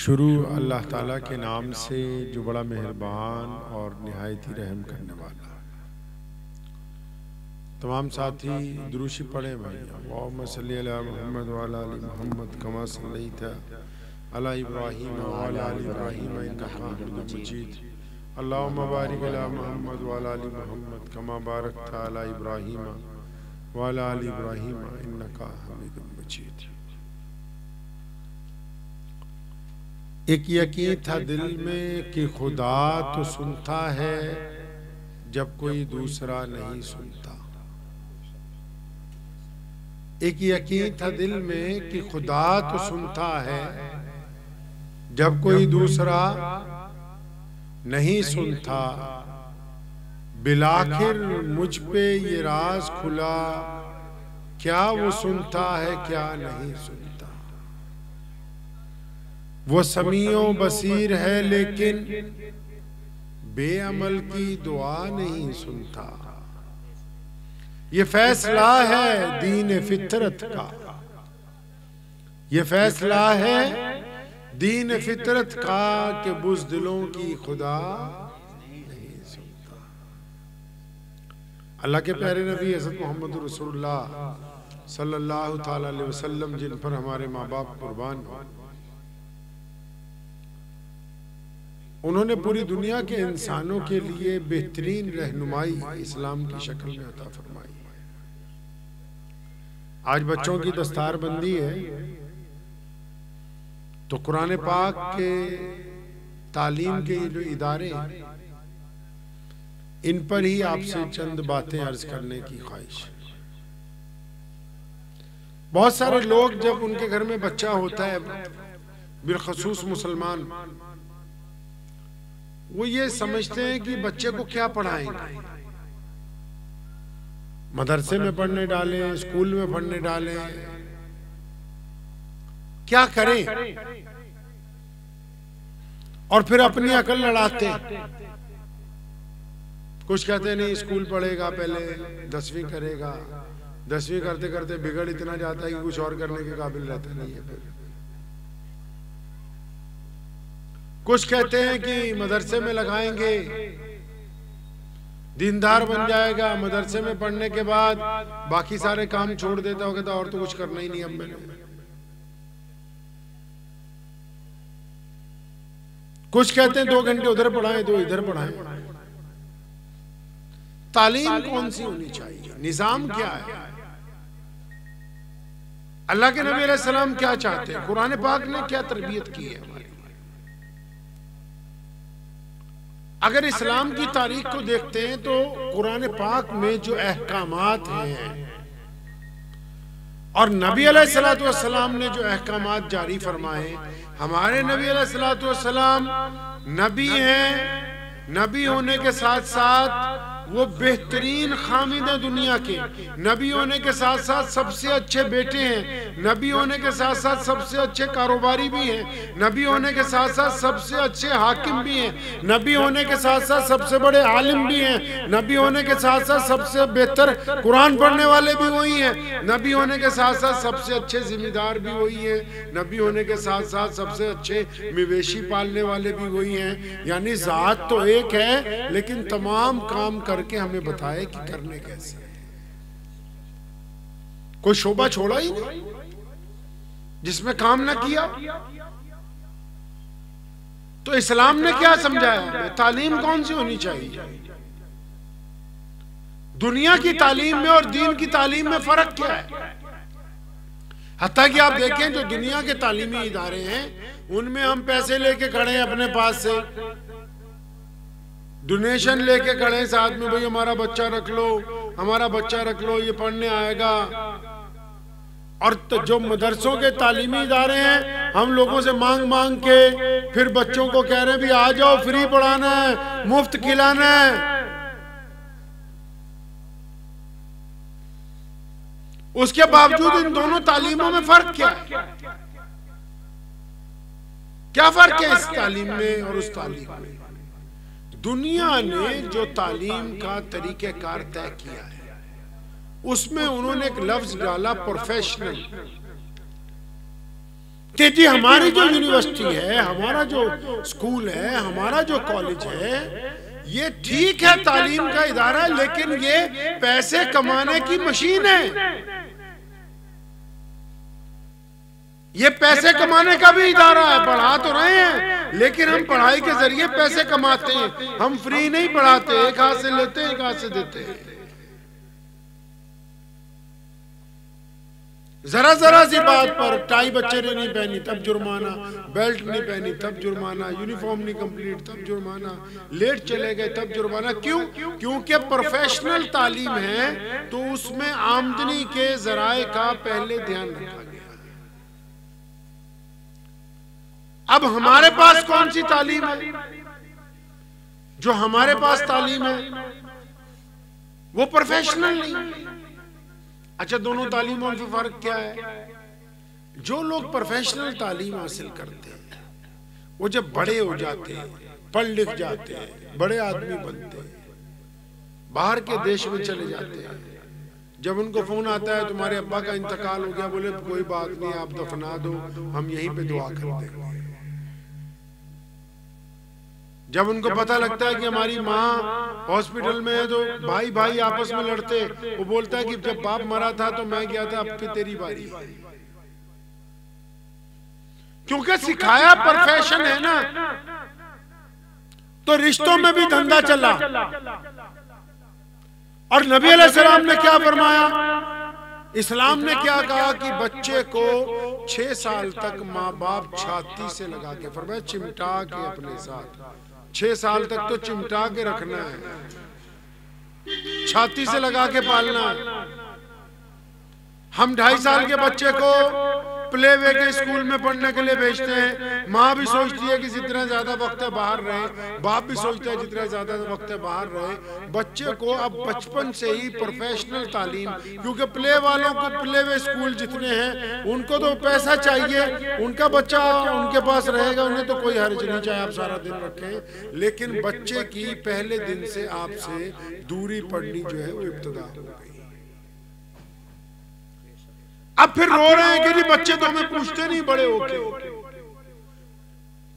शुरू अल्लाह ताला के नाम से जो बड़ा मेहरबान और निहायत ही रहम करने वाला। तमाम साथी दुरूशी पढ़े भाई। अल्लाहुम्मा सल्ली अला मुहम्मद व अला आलि मुहम्मद कमा सल्लैता अला इब्राहीम व अला आलि इब्राहीम इन्नका हमीदुम मजीद। अल्लाहुम्मा बारिक अला मुहम्मद व अला आलि मुहम्मद कमा बारकता अला इब्राहीम व अला आलि इब्राहीम इन्नका हमीदुम मजीद। एक यकीन था दिल में कि खुदा तो सुनता है जब कोई दूसरा नहीं सुनता। एक यकीन था दिल में कि खुदा तो सुनता है जब कोई दूसरा नहीं सुनता। बिलाखिर मुझ पे ये राज खुला, क्या वो सुनता है क्या नहीं सुनता। वो समीओ बसीर है लेकिन बेअमल की दुआ नहीं सुनता। ये फैसला है दीन फितरत का, ये फैसला है दीन फितरत का कि बुज़दिलों की खुदा नहीं सुनता। अल्लाह के प्यारे नबी हज़रत मोहम्मद रसूलुल्लाह सल्लल्लाहु ताला अलैहि वसल्लम, जिन पर हमारे माँ बाप कुर्बान हो, उन्होंने पूरी दुनिया के इंसानों के लिए बेहतरीन रहनुमाई इस्लाम की शक्ल में अता फरमाई। आज बच्चों की दस्तारबंदी है तो कुरान पाक के तालीम के जो इदारे, इन पर ही आपसे चंद बातें अर्ज करने की ख्वाहिश है। बहुत सारे लोग जब उनके घर में बच्चा होता है, बिलखसूस मुसलमान, वो ये समझते हैं कि बच्चे को क्या पढ़ाएंगे, मदरसे में पढ़ने डालें, स्कूल में पढ़ने डालें, क्या करें, और फिर अपनी अकल लड़ाते हैं। कुछ कहते हैं नहीं स्कूल पढ़ेगा, पहले 10वीं करेगा, 10वीं करते करते बिगड़ इतना जाता है कि कुछ और करने के काबिल रहता नहीं है। फिर कुछ कहते हैं कि मदरसे में लगाएंगे, दीनदार बन जाएगा, मदरसे में पढ़ने के बाद बाकी सारे काम छोड़ देता होगा, तो और तो कुछ करना ही नहीं अब मैंने। कुछ कहते हैं 2 घंटे उधर पढ़ाएं, 2 इधर पढ़ाएं। तालीम कौन सी होनी चाहिए, निजाम क्या है, अल्लाह के नबी अलैहि सलाम क्या चाहते हैं, कुरान पाक ने क्या तरबियत की है हमारी। अगर इस्लाम की तारीख को देखते हैं तो कुरान पाक में जो अहकामात हैं और नबी अलैहिस्सलातु वस्सलाम ने जो अहकामात जारी फरमाए, हमारे नबी अलैहिस्सलातु वस्सलाम नबी हैं, नबी होने के साथ साथ वो बेहतरीन खामिद हैं दुनिया के, नबी होने के साथ साथ सबसे अच्छे बेटे हैं, नबी होने के साथ साथ सबसे अच्छे कारोबारी भी हैं, नबी होने के साथ साथ सबसे अच्छे हाकिम भी हैं, नबी होने के साथ साथ सबसे बड़े आलिम भी हैं, नबी होने के साथ साथ सबसे बेहतर कुरान पढ़ने वाले भी वही हैं, नबी होने के साथ साथ सबसे अच्छे जिम्मेदार भी वही हैं, नबी होने के साथ साथ सबसे अच्छे मवेशी पालने वाले भी वही हैं। यानी जात तो एक है लेकिन तमाम काम करके हमें बताए कि करने कैसे। कोई शोबा छोड़ा ही नहीं जिसमें काम ना किया। तो इस्लाम ने क्या समझाया, तालीम कौन सी होनी चाहिए, दुनिया की तालीम में और दीन की तालीम में फर्क क्या है। हत्ता कि आप देखें जो दुनिया के तालीमी इदारे हैं उनमें हम पैसे लेके खड़े हैं, अपने पास से डोनेशन लेके खड़े हैं साथ में, भाई हमारा बच्चा रख लो, हमारा बच्चा रख लो, ये पढ़ने आएगा। और तो जो मदरसों के तालीमी इदारे हैं, हम लोगों से मांग मांग के फिर बच्चों को कह रहे हैं भी आ जाओ, फ्री पढ़ाना है, मुफ्त खिलाना है। उसके बावजूद इन दोनों तालीमों में फर्क क्या है, क्या फर्क है इस तालीम में और उस तालीम में। दुनिया ने जो तालीम का तरीक़ेकार तय किया है उसमें उन्होंने एक लफ्ज डाला प्रोफेशनल। कि जी हमारी जो यूनिवर्सिटी है, हमारा जो स्कूल है, हमारा जो कॉलेज है, ये ठीक है तालीम का इदारा, लेकिन ये पैसे कमाने की मशीन है। ये पैसे कमाने का भी इदारा है। पढ़ा तो रहे हैं, लेकिन हम पढ़ाई के जरिए पैसे कमाते हैं। हम फ्री नहीं पढ़ाते, एक हाथ से लेते हैं, एक हाथ से देते हैं। जरा जरा सी बात पर टाई बच्चे ने नहीं पहनी तब जुर्माना, बेल्ट नहीं पहनी तब जुर्माना, यूनिफॉर्म नहीं कंप्लीट तब जुर्माना, लेट चले गए तब जुर्माना। क्यों? क्योंकि प्रोफेशनल तालीम है तो उसमें आमदनी के जराए का पहले ध्यान रखा गया। अब हमारे पास कौन सी तालीम है? जो हमारे पास तालीम है वो प्रोफेशनल नहीं। अच्छा, दोनों तालीमों में फर्क क्या है? जो लोग प्रोफेशनल तालीम हासिल करते हैं वो जब बड़े हो जाते हैं, पढ़ लिख जाते हैं, बड़े आदमी बनते हैं, बाहर के देश में चले जाते हैं, जब उनको फोन आता है तुम्हारे अब्बा का इंतकाल हो गया, बोले कोई बात नहीं, आप दफना दो, हम यहीं पे दुआ कर देंगे। जब उनको पता लगता है कि हमारी माँ हॉस्पिटल में है, तो भाई भाई आपस में लड़ते, वो बोलता है कि जब बाप मरा था तो मैं गया था, अब फिर तेरी बारी। क्योंकि सिखाया प्रोफेशन है ना, तो रिश्तों में भी धंधा चला। और नबी अलैहिस्सलाम ने क्या फरमाया? इस्लाम ने क्या कहा कि बच्चे को 6 साल तक माँ बाप छाती से लगा के, फरमाया चिमटा के अपने साथ 6 साल तक तो चिमटा के रखना है, छाती से लगा के पालना है। हम 2.5 साल के बच्चे को प्ले वे के स्कूल में पढ़ने के लिए भेजते हैं। माँ भी सोचती है कि जितना ज्यादा वक्त है बाहर रहे, बाप भी सोचता है जितना ज्यादा वक्त है बाहर रहे। बच्चे को अब बचपन से ही प्रोफेशनल तालीम, क्योंकि प्ले वालों को प्ले वे स्कूल जितने हैं उनको तो पैसा चाहिए, उनका बच्चा उनके पास रहेगा, उन्हें तो कोई हर्ज नहीं, चाहे आप सारा दिन रखें, लेकिन बच्चे की पहले दिन से आपसे दूरी पड़नी जो है वो इब्तिदा हो गई। अब फिर रो रहे हैं कि जी बच्चे तो हमें पूछते नहीं बड़े होके।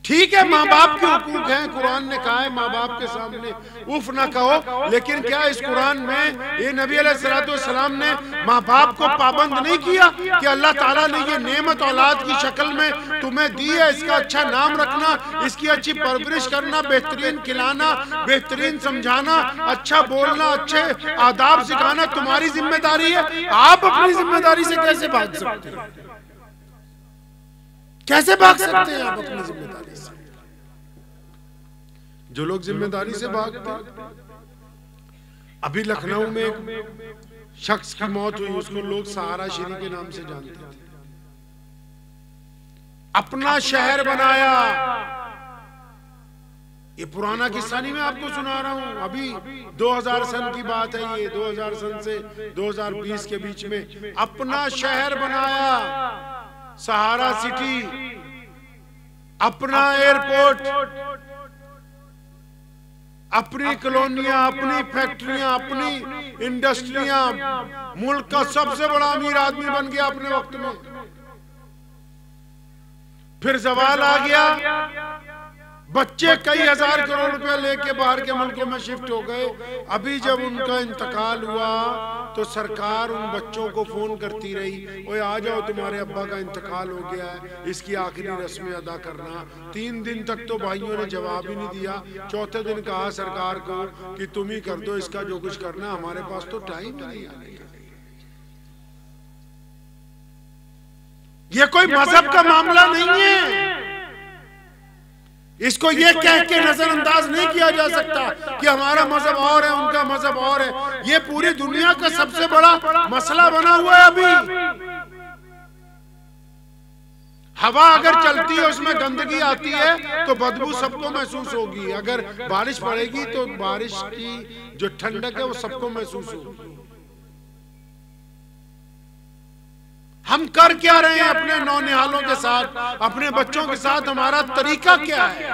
ठीक है, माँ बाप के हुकूक हैं, कुरान ने कहा है माँ बाप के सामने उफ ना कहो, लेकिन क्या इस कुरान में ये नबी अलैहिस्सलाम ने माँ बाप को पाबंद नहीं किया कि अल्लाह ताला ने ये नेमत औलाद की शक्ल में तुम्हें दी है, इसका अच्छा नाम रखना, इसकी अच्छी परवरिश करना, बेहतरीन खिलाना, बेहतरीन समझाना, अच्छा बोलना, अच्छे आदाब सिखाना तुम्हारी जिम्मेदारी है। आप अपनी जिम्मेदारी से कैसे भाग सकते हैं? कैसे भाग सकते हैं आप अपनी जिम्मेदारी से? जो लोग जिम्मेदारी से भागते हैं, अभी लखनऊ में एक शख्स की मौत हुई, उसको लोग सहारा श्री के नाम से जानते थे। अपना शहर बनाया। ये पुराना किस्सा नहीं मैं आपको सुना रहा हूं, अभी 2000 सन की बात है, ये 2000 सन से 2020 के बीच में अपना शहर बनाया, सहारा सिटी, अपना एयरपोर्ट, अपनी कॉलोनियां, अपनी फैक्ट्रियां, अपनी इंडस्ट्रियां, मुल्क का सबसे बड़ा अमीर आदमी बन गया अपने वक्त में। फिर सवाल आ गया, बच्चे कई हजार करोड़ रुपया लेके बाहर के मुल्कों में शिफ्ट हो गए। अभी जब उनका इंतकाल हुआ तो सरकार उन बच्चों को फोन करती रही, ओए आ जाओ तुम्हारे अब्बा का इंतकाल हो गया है, इसकी आखिरी रस्में अदा करना। 3 दिन तक तो भाइयों ने जवाब ही नहीं दिया। चौथे दिन कहा सरकार को कि तुम ही कर दो इसका जो कुछ करना, हमारे पास तो टाइम नहीं आने का। ये कोई मजहब का मामला नहीं है, इसको ये कह के नजरअंदाज नहीं किया जा सकता कि हमारा मजहब और है, उनका मजहब और है। ये पूरी दुनिया का सबसे बड़ा मसला बना हुआ है। अभी हवा अगर चलती है उसमें गंदगी आती है तो बदबू सबको महसूस होगी, अगर बारिश पड़ेगी तो बारिश की जो ठंडक है वो सबको महसूस होगी। हम कर क्या रहे हैं अपने नौनिहालों के साथ, अपने बच्चों के साथ? हमारा तरीका क्या है?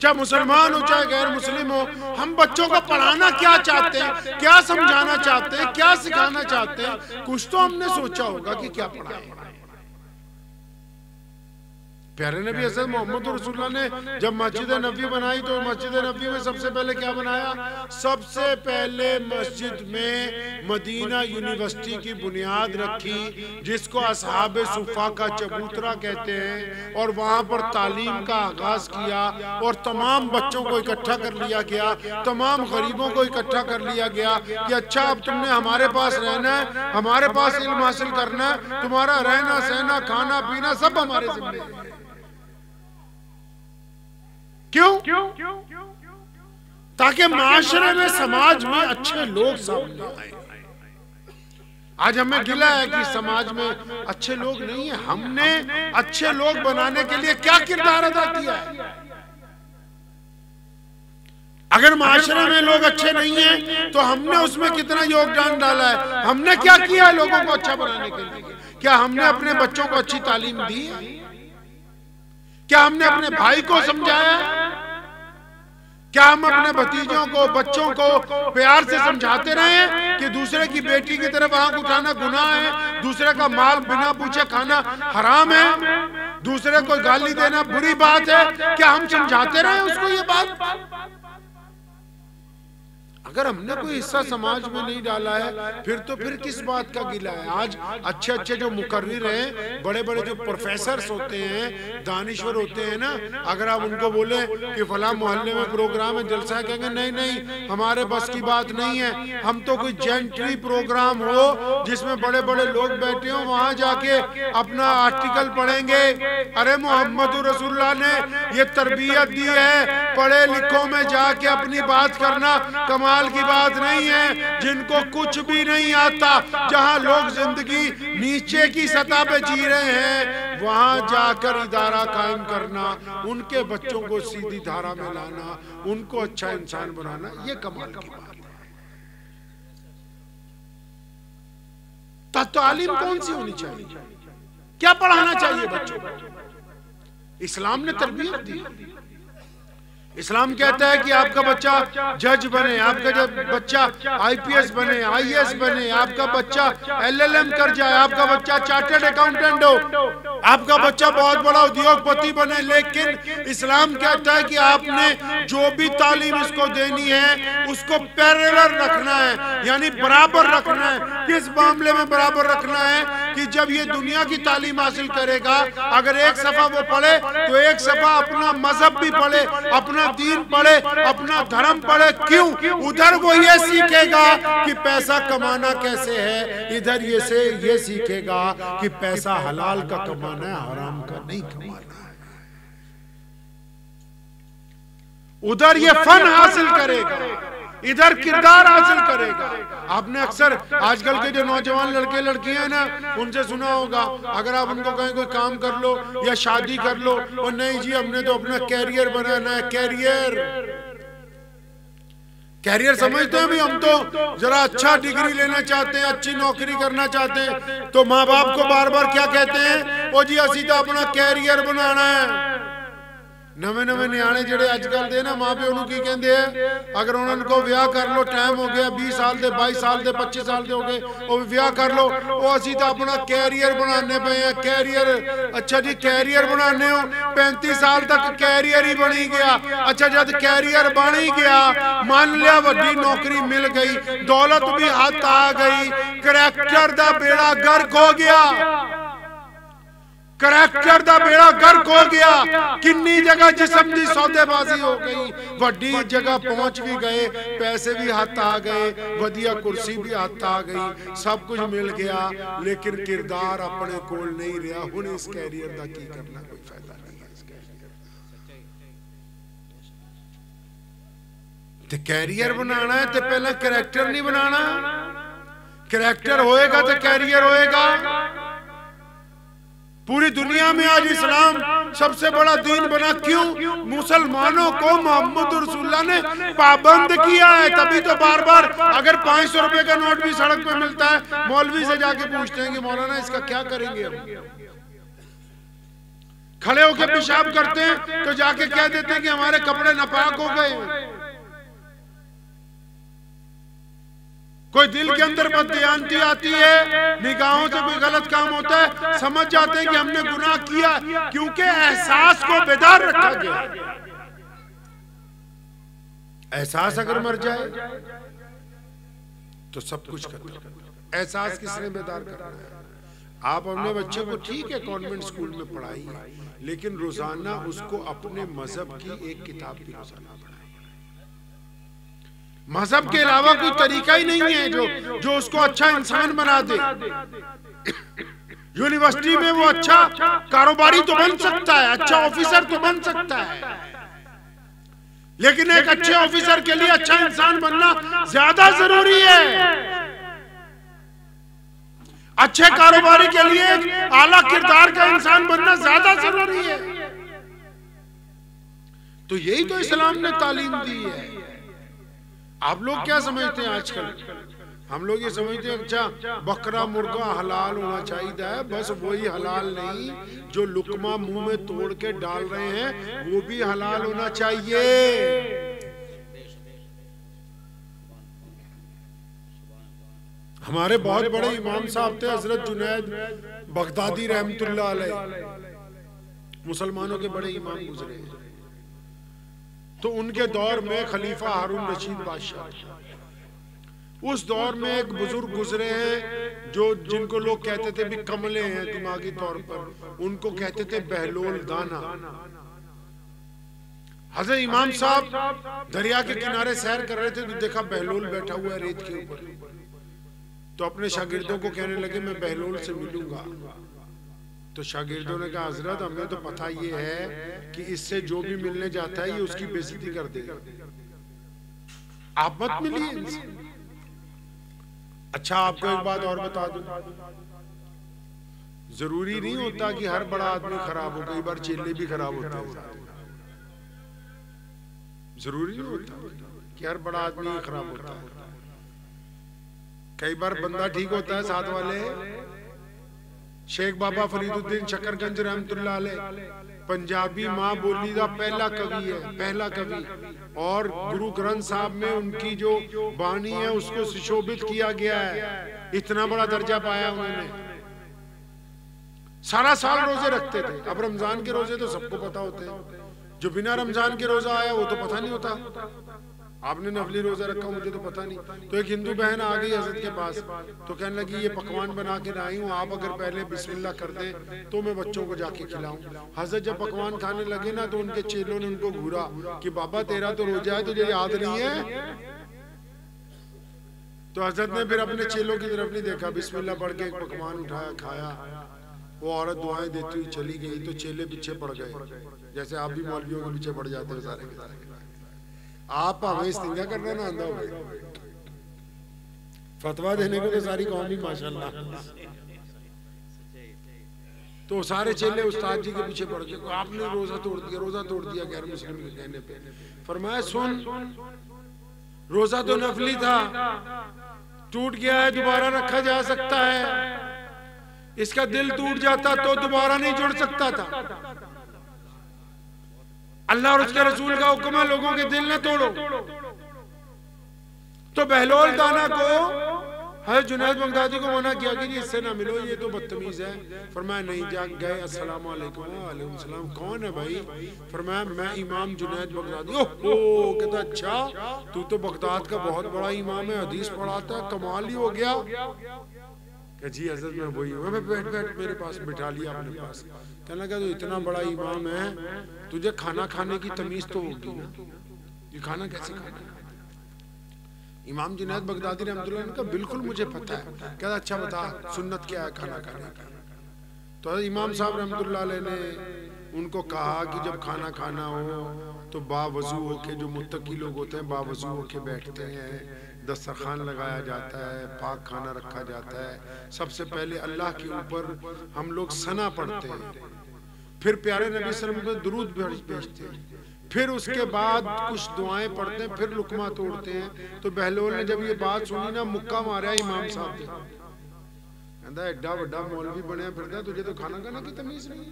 चाहे मुसलमान हो चाहे गैर मुस्लिम हो, हम बच्चों को पढ़ाना क्या चाहते हैं, क्या समझाना चाहते हैं, क्या सिखाना चाहते हैं? कुछ तो हमने सोचा होगा कि क्या पढ़ाएं। प्यारे नबी हज़रत मोहम्मद रसूलुल्लाह ने जब मस्जिद नबी बनाई तो मस्जिद नबी में सबसे पहले क्या बनाया? सबसे पहले मस्जिद में मदीना यूनिवर्सिटी की बुनियाद रखी, जिसको असहाबे सुफ़ा का चबूतरा कहते हैं, और वहाँ पर तालीम का आगाज़ किया और तमाम बच्चों को इकट्ठा कर लिया गया, तमाम गरीबों को इकट्ठा कर लिया गया कि अच्छा अब तुमने हमारे पास रहना है, हमारे पास इल्म हासिल करना है, तुम्हारा रहना सहना खाना पीना सब हमारे जिम्मे है। क्यों? ताकि माशरे में समाज में अच्छे लोग सामने आए। आज हमें गिला है कि समाज में अच्छे लोग नहीं है। हमने अच्छे लोग बनाने के लिए क्या किरदार अदा किया है? अगर माशरे में लोग अच्छे नहीं हैं तो हमने उसमें कितना योगदान डाला है? हमने क्या किया है लोगों को अच्छा बनाने के लिए? क्या हमने अपने बच्चों को अच्छी तालीम दी है? क्या हमने अपने भाई को समझाया? क्या हम अपने भतीजों को बच्चों को प्यार से समझाते रहे कि दूसरे की बेटी की तरफ आंख उठाना गुनाह है, दूसरे का माल बिना पूछे खाना हराम है, दूसरे को गाली देना बुरी बात है? क्या हम समझाते रहे उसको ये बात? अगर हमने कोई हिस्सा समाज में नहीं डाला है फिर किस बात का गिला है? आज अच्छे अच्छे जो मुकर्रिर हैं, बड़े बड़े जो प्रोफेसर्स होते हैं, दानिश्वर होते हैं ना, अगर आप उनको बोले कि फला मोहल्ले में प्रोग्राम है, जलसा है, कहेंगे नहीं नहीं हमारे बस की बात नहीं है, हम तो कोई जेंट्री प्रोग्राम हो जिसमें बड़े बड़े लोग बैठे हो वहां जाके अपना आर्टिकल पढ़ेंगे। अरे मोहम्मद रसूलुल्लाह ने ये तरबियत दी है, पढ़े लिखों में जाके अपनी बात करना कमाल की बात नहीं है। जिनको कुछ भी नहीं आता, जहां लोग जिंदगी नीचे की सतह पे जी रहे हैं, वहां जाकर इदारा कायम करना, उनके बच्चों को सीधी धारा में लाना, उनको अच्छा इंसान बनाना, ये कमाल की बात है। तालीम कौन सी होनी चाहिए? क्या पढ़ाना चाहिए बच्चों को? इस्लाम ने तरबियत दी। इस्लाम कहता है कि आपका बच्चा जज बने, आपका बच्चा आईपीएस बने, आईएएस बने, आपका बच्चा एलएलएम कर जाए, आपका बच्चा चार्टर्ड अकाउंटेंट हो, आपका बच्चा बहुत बड़ा उद्योगपति बने। लेकिन इस्लाम कहता है कि आपने जो भी तालीम इसको देनी है उसको पैरेलल रखना है, यानी बराबर रखना है। किस मामले में बराबर रखना है? कि जब ये दुनिया की तालीम हासिल करेगा, अगर एक सफा वो पढ़े तो एक सफा अपना मजहब भी पढ़े, अपना दीन पढ़े, अपना धर्म पढ़े। क्यों? उधर वो ये सीखेगा कि पैसा कमाना कैसे है, इधर ये सीखेगा कि पैसा हलाल का कमाना है, हराम का नहीं कमाना है। उधर ये फन हासिल करेगा, इधर किरदार हासिल करेगा। आपने अक्सर आजकल के जो नौजवान लड़के लड़कियां हैं ना, उनसे सुना होगा, अगर आप उनको कहें कोई काम कर लो या शादी कर लो, और नहीं जी हमने तो अपना कैरियर बनाना है। कैरियर समझते हैं भी, हम तो जरा अच्छा डिग्री लेना चाहते हैं, अच्छी नौकरी करना चाहते हैं, तो माँ बाप को बार बार क्या कहते हैं? ओ जी असी तो अपना कैरियर बनाना है। नवे नवे नियाणे जेडे अजकल दे ना माँ प्यो की कहते हैं, अगर उन्होंने को ब्याह कर लो, टाइम हो गया 20 साल दे 22 साल दे 25 साल दे हो गए, वो ब्याह कर लो, वो असी तो अपना कैरियर बनाने पे हैं। कैरियर, अच्छा जी कैरियर बनाने हो, 35 साल तक कैरियर ही बनी गया। अच्छा जब कैरियर बन ही गया, मान लिया वड्डी नौकरी मिल गई, दौलत भी हाथ आ गई, करैक्टर दा बेड़ा गर्क हो गया। करैक्टर दा बेड़ा गर्क हो गया। किन्नी जगह जिस्म दी सौदेबाजी हो गई, वड्डी जगह पहुंच भी गए, पैसे भी हाथ आ गए, वधिया कुर्सी भी हाथ आ गई, सब कुछ मिल गया, लेकिन किरदार अपने कोल नहीं रहा। हुण इस कैरियर दा की करना, कोई फायदा नहीं है। ते कैरियर बनाना है तो पहले करैक्टर नहीं बनाना। करैक्टर होएगा तो कैरियर होएगा। पूरी दुनिया में आज इस्लाम सबसे बड़ा दीन बना। क्यों? मुसलमानों को मोहम्मद रसूलुल्लाह ने पाबंद किया है। तभी तो बार बार अगर 500 रुपए का नोट भी सड़क पे मिलता है, मौलवी से जाके पूछते हैं कि मौलाना इसका क्या करेंगे हम। खड़े होकर पेशाब करते हैं तो जाके कह देते हैं कि हमारे कपड़े नापाक हो गए। कोई दिल के अंदर बददियानती आती है, निगाहों से कोई गलत काम होता है, समझ जाते हैं कि हमने गुनाह किया, क्योंकि एहसास को बेदार रखा गया। एहसास अगर मर जाए तो सब कुछ खत्म। एहसास किसने बेदार करना है? आप अपने बच्चे को ठीक है कॉन्वेंट स्कूल में पढ़ाइए, लेकिन रोजाना उसको अपने मजहब की एक किताब भी रोजाना पढ़ाइए। मजहब के अलावा कोई तरीका ही नहीं है जो उसको अच्छा इंसान बना दे। यूनिवर्सिटी में वो अच्छा कारोबारी तो बन सकता है, अच्छा ऑफिसर तो बन सकता है, लेकिन एक अच्छे ऑफिसर के लिए अच्छा इंसान बनना ज्यादा जरूरी है। अच्छे कारोबारी के लिए एक आला किरदार का इंसान बनना ज्यादा जरूरी है। तो यही तो इस्लाम ने तालीम दी है। आप लोग क्या समझते हैं आजकल? हम लोग ये समझते हैं अच्छा बकरा मुर्गा हलाल होना चाहिए, बस वही हलाल नहीं, जो लुकमा मुंह में तोड़ के डाल रहे हैं वो भी हलाल होना चाहिए। हमारे बहुत बड़े इमाम साहब थे हजरत जुनैद बगदादी रहमतुल्लाह अलैह, मुसलमानों के बड़े इमाम गुजरे हैं। तो उनके दौर में खलीफा हारून रशीद बादशाह, उस दौर में एक बुजुर्ग गुजरे हैं जो जिनको लोग कहते थे भी कमले हैं दिमागी तौर पर, उनको कहते थे बहलोल दाना। हजरत इमाम साहब दरिया के किनारे सैर कर रहे थे तो देखा बहलोल बैठा हुआ है रेत के ऊपर। तो अपने शागिर्दों को कहने लगे मैं बहलोल से मिलूंगा। तो शागिर्दों ने कहा हजरत हमें तो पता ये है कि इससे जो भी मिलने जाता है ये उसकी बेइज्जती कर देगा, आप मत मिलिए इनसे। अच्छा आपको एक बात और बता दूं, जरूरी नहीं होता कि हर बड़ा आदमी खराब हो, कई बार चेले भी खराब होते हैं। जरूरी नहीं होता कि हर बड़ा आदमी खराब होता है। कई बार बंदा ठीक होता है। साथ वाले शेख बाबा फरीदुद्दीन शकरगंज रहमतुल्लाह अलैह पंजाबी माँ बोली का पहला कवि है, पहला कवि, और गुरु ग्रंथ साहब में उनकी जो बाणी है उसको सुशोभित किया गया है। इतना बड़ा दर्जा पाया उन्होंने। सारा साल रोजे रखते थे। अब रमजान के रोजे तो सबको पता होते हैं, जो बिना रमजान के रोजा आया वो तो पता नहीं होता। आपने नफली रोजा रखा मुझे तो पता नहीं। तो एक हिंदू बहन आ गई हजरत के पास, तो कहने लगी ये पकवान बना के लाई हूँ, आप अगर पहले बिस्मिल्लाह कर दें तो मैं बच्चों को जाके खिलाऊं। हजरत जब पकवान खाने लगे ना तो उनके चेलों ने उनको घूरा कि बाबा तेरा तो रोजा है, तुझे याद नहीं है? तो हजरत ने फिर अपने चेलों की तरफ नहीं देखा, बिस्मिल्लाह पढ़ के एक पकवान उठाया, खाया। वो औरत दुआएं देती हुई चली गई तो चेले पीछे पड़ गए, जैसे आप भी मौलवियों के पीछे पड़ जाते हो सारे के सारे। आप हमें इस्तिंजा करना ना आंदा हो, फतवा देने को तो सारी कौम ही माशाल्लाह। तो सारे चेले उस्ताद जी के पीछे पड़ गए, आपने रोजा तोड़ दिया, रोजा तोड़ दिया गैर मुस्लिम के कहने पे। फरमाया सुन, रोजा तो नफली था, टूट गया है, दोबारा रखा जा सकता है। इसका दिल टूट जाता तो दोबारा नहीं जुड़ सकता था। अल्लाह और उसके रसूल का हुक्म है लोगों के दिल न तोड़ो। तो बहलोल दाना को हज़रत जुनैद बगदादी को मना किया कि इससे ना मिलो, ये तो बदतमीज है। फरमाया नहीं, जाग गए, अस्सलाम वालेकुम। वालेकुम सलाम। कौन है भाई? फरमाया मैं इमाम जुनैद बगदादी। ओहो, कहता अच्छा तू तो बगदाद का बहुत बड़ा इमाम है, हदीस पढ़ाता है, कमाल ही हो गया। जी हजरत मैं वही हूँ। मैं बैठ बैठ मेरे पास बिठा लिया अपने पास। कहने लगा तो इतना बड़ा इमाम है, तुझे खाना खाने की तमीज तो होगी ना, ये खाना कैसे खाना है? इमाम जुनैद बगदादी रहमतुल्लाह अलैह ने कहा बिल्कुल मुझे पता है। कहता अच्छा बता सुन्नत क्या है खाना खाने का? तो इमाम साहब रहमतुल्लाह अलैह ने उनको कहा कि जब खाना खाना हो तो बावजू होके, जो मुत्तकी लोग होते हैं बावजू होके बैठते हैं, दस्तरखान लगाया जाता है, पाक खाना रखा जाता है। सबसे पहले अल्लाह के ऊपर हम लोग सना पढ़ते हैं, फिर प्यारे नबी सल्लल्लाहु अलैहि वसल्लम पे दुरूद भेजते हैं, फिर उसके बाद कुछ दुआएं पढ़ते हैं, फिर लुकमा तोड़ते हैं। तो बहलोल ने जब ये बात सुनी ना, मुक्का मारा इमाम साहब ने। कहता एड्डा बड़ा मौलवी बनया फिरदा, तुझे तो खाना खाने की तमीज नहीं।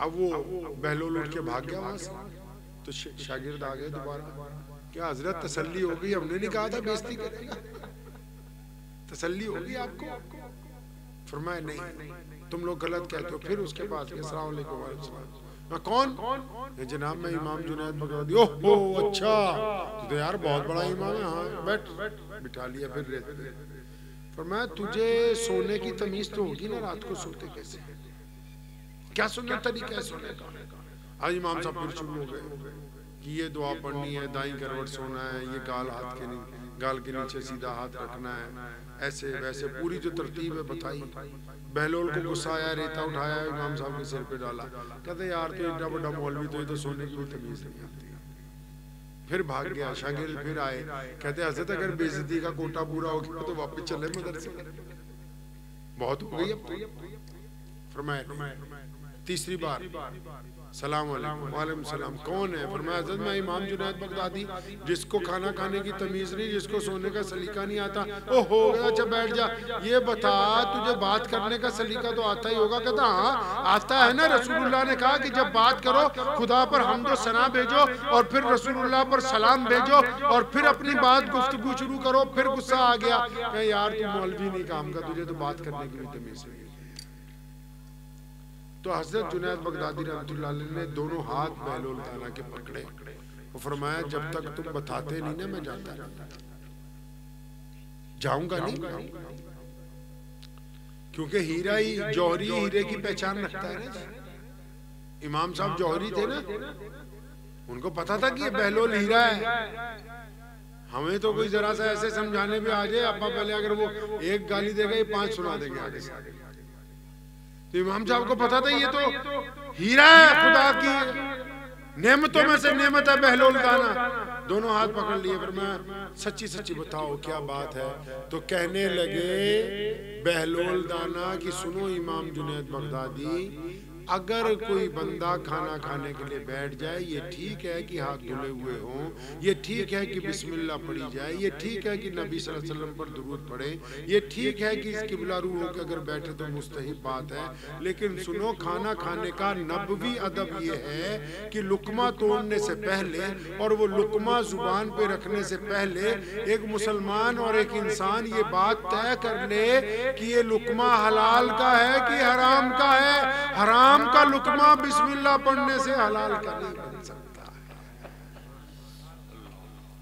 अब वो बहलोल उठ के भाग गया वहां से। तो शागिर्द आ गए दोबारा, क्या हजरत तसल्ली हो गई? हमने नहीं कहा था बेइज्जती करेगा, तसल्ली होगी आपको? फरमाया नहीं, तुम लोग गलत कहते हो। फिर उसके पास अस्सलाम वालेकुम वालेकुम सलाम। मैं कौन? ये जनाब मैं इमाम जुनैद बगदादी। ओहो अच्छा, तो यार बहुत बड़ा इमाम है। हाँ बैठ, बिठा लिया। फिर फरमाया तुझे सोने की तमीज तो होगी ना, रात को सोते कैसे? क्या सुनना तरीका है सोने का? आज इमाम साहब फिर शुरू हो गए कि ये दुआ पढ़नी है, दाई करवट सोना है, ये गाल के नीचे सीधा हाथ रखना है, ऐसे वैसे पूरी जो तरतीब है बताई। बहलोल को गुस्सा आया, रेता उठाया, इमाम साहब के सिर पे डाला। कहते यार तो इतना बड़ा मौलवी तो ये तो सोने की कोई तमीज नहीं आती। फिर भाग गया। शागिर्द फिर आए, कहते हजरत अगर बेइज्जती का कोटा पूरा हो गया तो वापस चले मदरसे, बहुत हो गई अब तो। फरमाया तीसरी बार सलाम वालेकुम सलाम। कौन है? फरमाया हज़रत मैं इमाम जुनैद बगदादी, जिसको खाना खाने की तमीज़ नहीं, जिसको सोने का सलीका नहीं आता। ओहो अच्छा बैठ जा, ये बता तुझे बात करने का सलीका तो आता ही होगा। कहता हाँ आता है ना, रसूलुल्लाह ने कहा कि जब बात करो खुदा पर हम्दो सना भेजो और फिर रसूलुल्लाह पर सलाम भेजो और फिर अपनी बात गुफ्तगू शुरू करो। फिर गुस्सा आ गया, कहा यार तू मौलवी नहीं काम का, तुझे तो बात करने की भी तमीज़ नहीं। तो हजरत जुनैद बगदादी रहमतुल्लाह अलैह ने दोनों हाथ बहलोल ताला के पकड़े और फरमाया जब तक तुम बताते नहीं ना मैं जाता नहीं, जाऊंगा नहीं। क्योंकि हीरा ही जौहरी हीरे की पहचान रखता है ना। इमाम साहब जौहरी थे ना, उनको पता था कि ये बहलोल हीरा है। हमें तो कोई जरा सा ऐसे समझाने पे आ जाए अब्बा पहले, अगर वो एक गाली देगा ये 5 सुना देंगे आगे से आगे। तो इमाम साहब को पता था ये तो हीरा है, खुदा की नेमतों में से नेमत है बहलोल दाना। दोनों हाथ पकड़ लिए, फिर मैं सच्ची सच्ची बताओ क्या बात है। तो कहने लगे बहलोल दाना कि सुनो इमाम जुनैद बगदादी, अगर कोई बंदा खाना खाने के लिए बैठ जाए, ये ठीक है कि हाथ धुले हुए हों, ये ठीक है कि बिस्मिल्लाह पढ़ी जाए, ये ठीक है कि नबी सल्लल्लाहु अलैहि वसल्लम पर दुरूद पढ़े, ये ठीक है कि किबला रू होकर अगर बैठे तो मुस्तहिब बात है। लेकिन सुनो खाना खाने का नबवी अदब ये है कि लुकमा तोड़ने से पहले और वो लुकमा जुबान पे रखने से पहले एक मुसलमान और एक इंसान ये बात तय कर ले कि ये लुकमा हलाल का है कि हराम का है। हराम का लुकमा बिस्मिल्लाह पढ़ने से हलाल का नहीं बन सकता है।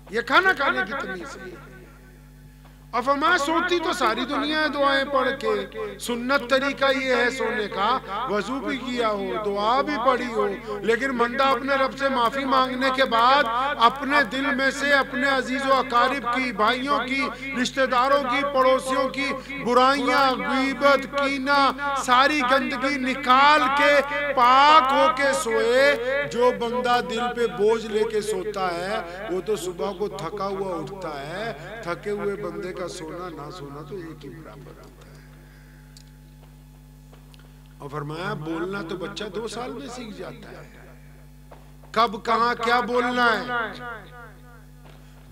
ये खाना खाने की तमीज है। और फरमाया सोती तो सारी दुनिया है दुआएं पढ़ के, सुन्नत तरीका ये है सोने का, वजू भी किया हो, दुआ भी पढ़ी हो, लेकिन बंदा अपने रब से माफी मांगने के बाद अपने दिल में से अपने अजीजों अकारिब की, भाइयों की, रिश्तेदारों की, पड़ोसियों की बुराइयां, गीबत, कीना, सारी गंदगी निकाल के पाक होके सोए। जो बंदा दिल पे बोझ लेके सोता है वो तो सुबह को थका हुआ उठता है। थके हुए बंदे का सोना ना सोना तो एक ही बराबर होता है। और फरमाया बोलना तो बच्चा 2 साल में सीख जाता है, कब कहां क्या बोलना है।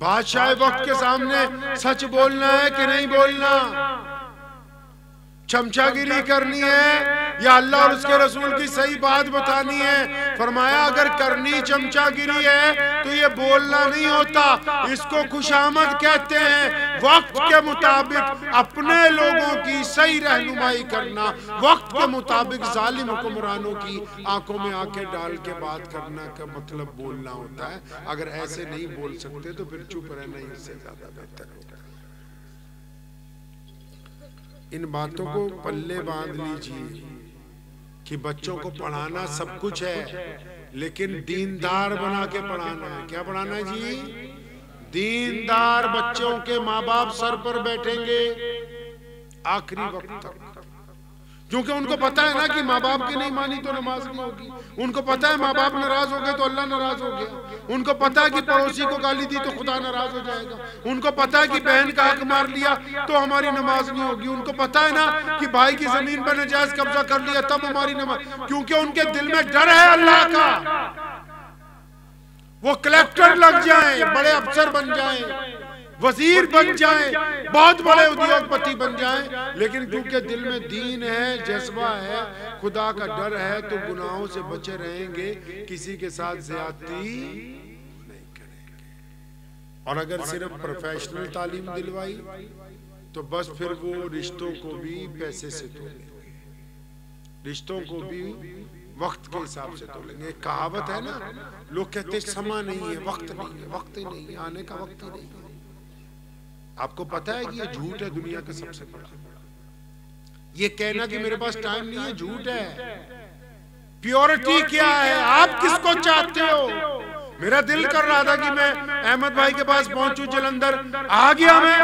बादशाह वक्त के सामने सच बोलना है कि नहीं बोलना, चमचागिरी करनी है या अल्लाह और उसके रसूल की सही बात बतानी है। फरमाया अगर करनी चमचागिरी है तो ये बोलना नहीं होता, इसको खुशामद कहते हैं। वक्त के मुताबिक अपने लोगों की सही रहनुमाई करना, वक्त के मुताबिक जालिम हुक्मरानों की आंखों में आंखें डाल के बात करना का मतलब बोलना होता है। अगर ऐसे नहीं बोल सकते तो फिर चुप रहना ही इससे ज्यादा बेहतर होगा। इन बातों को पल्ले बांध लीजिए कि बच्चों को पढ़ाना सब कुछ है, लेकिन दीनदार बना के पढ़ाना है। क्या पढ़ाना है जी? दीनदार बच्चों के माँ बाप सर पर बैठेंगे आखिरी वक्त तक, क्योंकि उनको पता है ना कि माँ बाप की नहीं मानी तो नमाज नहीं होगी। उनको पता है माँ बाप नाराज हो गए तो अल्लाह नाराज हो गया। उनको पता है कि पड़ोसी को गाली दी तो खुदा नाराज हो जाएगा। उनको पता है कि बहन का हक मार लिया तो हमारी नमाज नहीं होगी। उनको पता है ना कि भाई की जमीन पर नाजायज कब्जा कर लिया तब हमारी नमाज, क्योंकि उनके दिल में डर है अल्लाह का। वो कलेक्टर लग जाए, बड़े अफसर बन जाए, वजीर बन जाएं, बहुत बड़े उद्योगपति बन जाएं, लेकिन क्योंकि दिल में दीन है, जज्बा है, खुदा का डर है, तो गुनाहों से बचे रहेंगे, किसी के साथ ज्यादती नहीं करेंगे। और अगर सिर्फ प्रोफेशनल तालीम दिलवाई तो बस फिर वो रिश्तों को भी पैसे से तोलेंगे, रिश्तों को भी वक्त के हिसाब से तोलेंगे। एक कहावत है ना, लोग कहते समय नहीं है, वक्त नहीं है, वक्त ही नहीं है, आने का वक्त ही नहीं है। आपको पता है कि ये झूठ है दुनिया का सबसे बड़ा। ये कहना कि मेरे पास टाइम नहीं है झूठ है। प्योरिटी क्या है, आप किसको चाहते हो? मेरा दिल कर रहा था कि मैं अहमद भाई के पास पहुंचूं, जलंधर आ गया मैं।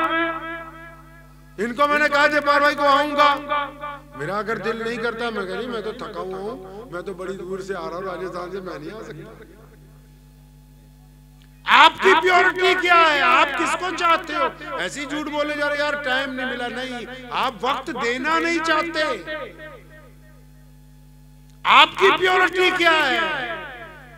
इनको मैंने कहा जब्बार भाई को आऊंगा, मेरा अगर दिल नहीं करता, मैं कह रही मैं तो थका हुआ हूं, मैं तो बड़ी दूर से आ रहा हूं राजस्थान से, मैं नहीं आ सकता। आपकी प्योरिटी क्या है, आप किसको चाहते हो? ऐसी झूठ बोले जा रहे यार टाइम नहीं मिला, नहीं, आप वक्त देना नहीं चाहते। आपकी प्योरिटी क्या है?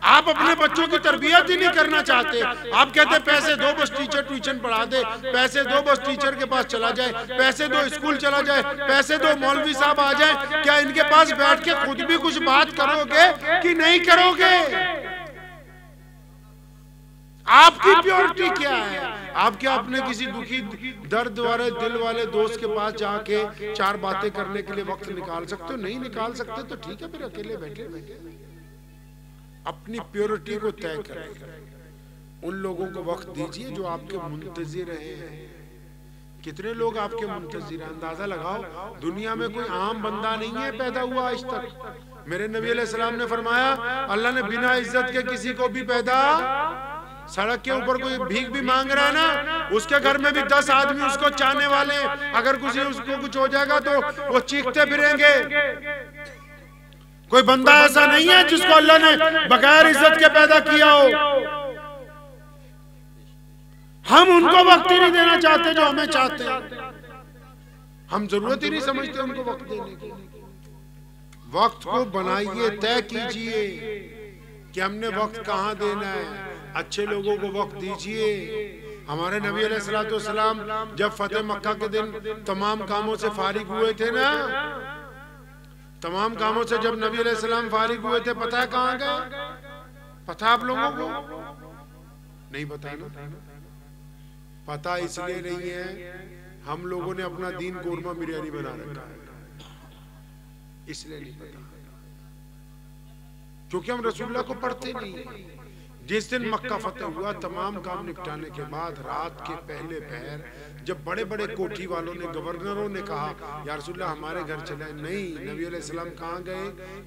आप अपने बच्चों की तरबियत ही नहीं करना चाहते। आप कहते पैसे दो बस टीचर ट्यूशन पढ़ा दे, पैसे दो बस टीचर के पास चला जाए, पैसे दो स्कूल चला जाए, पैसे दो मौलवी साहब आ जाए। क्या इनके पास बैठ के खुद भी कुछ बात करोगे कि नहीं करोगे? आपकी प्योरिटी क्या है? आप क्या अपने किसी दुखी दर्द वाले दिल वाले दोस्त के पास जाके चार बातें करने के लिए वक्त निकाल सकते हो? नहीं निकाल सकते तो ठीक है, फिर अकेले बैठे बैठे अपनी प्योरिटी को तय करें। उन लोगों को वक्त दीजिए जो आपके मुंतजिर हैं। कितने लोग आपके मुंतजिर हैं? अंदाजा लगाओ, दुनिया में कोई आम बंदा नहीं है पैदा हुआ आज तक। मेरे नबी अलैहिस्सलाम ने फरमाया, अल्लाह ने बिना इज्जत के किसी को भी पैदा, सड़क के ऊपर कोई भीख भी मांग रहा है ना, उसके घर में भी 10 आदमी उसको चाहने वाले, अगर कुछ उसको कुछ हो जाएगा तो वो चीखते फिरेंगे। कोई बंदा ऐसा नहीं है जिसको अल्लाह ने बगैर इज्जत के पैदा किया हो। हम उनको वक्त ही नहीं देना चाहते जो हमें चाहते हैं। हम जरूरत ही नहीं समझते उनको वक्त देने की। वक्त को बनाइए, तय कीजिए कि हमने वक्त कहाँ देना है। अच्छे लोगों को वक्त दीजिए। हमारे नबी अलैहिस्सलाम जब फतेह मक्का के दिन तमाम कामों से फारिग हुए थे ना, तमाम कामों से जब नबी अलैहिस्सलाम फारिग हुए थे, पता है कहाँ गए? पता आप लोगों को? नहीं पता ना? पता इसलिए नहीं है हम लोगों ने अपना दीन कोरमा बिरयानी बना रखा है, इसलिए नहीं पता, क्योंकि हम रसूलुल्लाह को पढ़ते नहीं। जिस दिन मक्का फतेह हुआ, तमाम काम निपटाने के बाद रात के पहले पहर जब बड़े बड़े कोठी वालों ने, गवर्नरों ने कहा या रसूलुल्लाह हमारे घर चले, नहीं, नबी अलैहिस्सलाम कहाँ गए?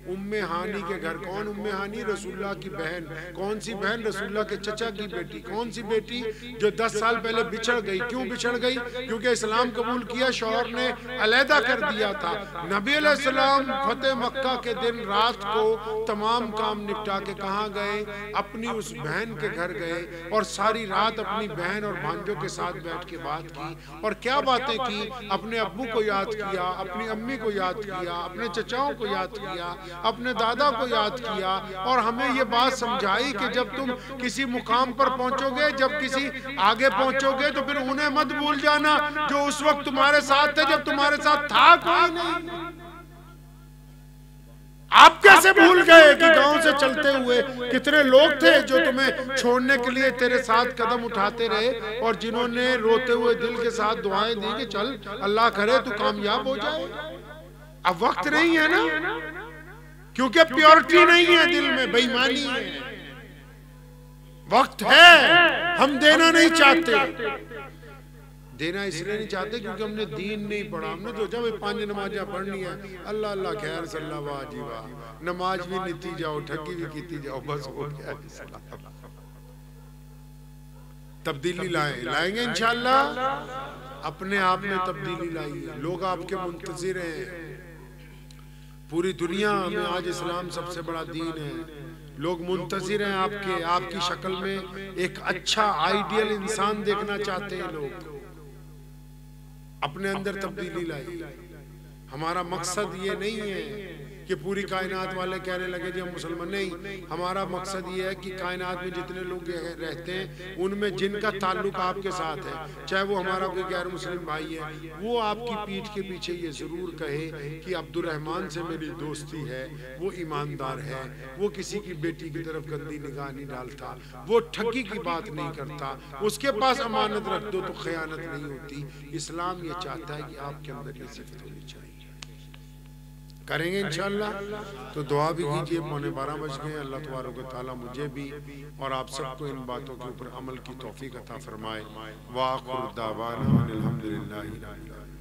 उम्मे हानी के घर। कौन उम्मे हानी? रसूलुल्लाह की बहन। कौन सी बहन? रसूलुल्लाह के चचा की बेटी। कौन सी बेटी? जो 10 साल पहले बिछड़ गई। क्यों बिछड़ गई? क्योंकि इस्लाम कबूल किया, शौहर ने अलहदा कर दिया था। नबी अलैहिस्सलाम फतेह मक्का के दिन रात को तमाम काम निपटा के कहाँ गए? अपनी उस बहन के घर गए और सारी रात अपनी बहन और भांजों के साथ बैठ के बात की। और क्या बातें की? अपने अब्बू को याद किया, अपनी अम्मी को याद किया, अपने चचाओं को याद किया, अपने दादा को याद किया। और हमें ये बात समझाई कि जब तुम किसी मुकाम पर पहुंचोगे, जब किसी आगे पहुंचोगे, तो फिर उन्हें मत भूल जाना जो उस वक्त तुम्हारे साथ थे, जब तुम्हारे साथ था कोई नहीं। आप कैसे भूल गए कि गांव से चलते हुए कितने लोग थे जो तुम्हें छोड़ने के लिए तेरे साथ कदम उठाते रहे, और जिन्होंने रोते हुए दिल के साथ दुआएं दी कि चल अल्लाह करे तू कामयाब हो जाए। अब वक्त नहीं है ना, क्योंकि प्योरिटी नहीं है दिल में, बेईमानी है। वक्त है, हम देना नहीं चाहते। देना इसलिए नहीं चाहते क्योंकि हमने दीन नहीं पढ़ा। हमने सोचा भाई 5 नमाज़ें पढ़नी है, अल्लाह अल्लाह खैर सल्ला वाह जी वाह, नमाज भी नीती जाओ, ठगी भी कीती जाओ, बस हो गया। तब्दीली लाएंगे इंशाअल्लाह। अपने आप में तब्दीली लाइए। लोग आपके मुंतजिर हैं। पूरी दुनिया में आज इस्लाम सबसे बड़ा दीन है। लोग मुंतजिर हैं आपके, आपकी शक्ल में एक अच्छा आइडियल इंसान देखना चाहते हैं लोग। अपने अंदर तब्दीली लाई। हमारा मकसद ये नहीं है कि पूरी कायनात वाले कहने लगे जी हम मुसलमान नहीं, हमारा मकसद ये है कि कायनात में जितने लोग रहते हैं उनमें जिनका ताल्लुक आपके साथ है, चाहे वो हमारा कोई गैर मुस्लिम भाई है, वो आपकी पीठ के पीछे ये ज़रूर कहे कि अब्दुर्रहमान से मेरी दोस्ती है, वो ईमानदार है, वो किसी की बेटी की तरफ गंदी निगाह नहीं डालता, वो ठगी की बात नहीं करता, उसके पास अमानत रख दो तो खयानत नहीं होती। इस्लाम ये चाहता है कि आपके अंदर ये सिफत होनी चाहिए। करेंगे इंशाअल्लाह। तो दुआ भी कीजिए। 11:15 बज गए। अल्लाह तबारक व तआला मुझे भी और आप सबको इन बातों के ऊपर अमल की तौफीक अता फरमाए। व आखिर दावाना अनिल हम्दुलिल्लाहि रब्बिल आलमीन।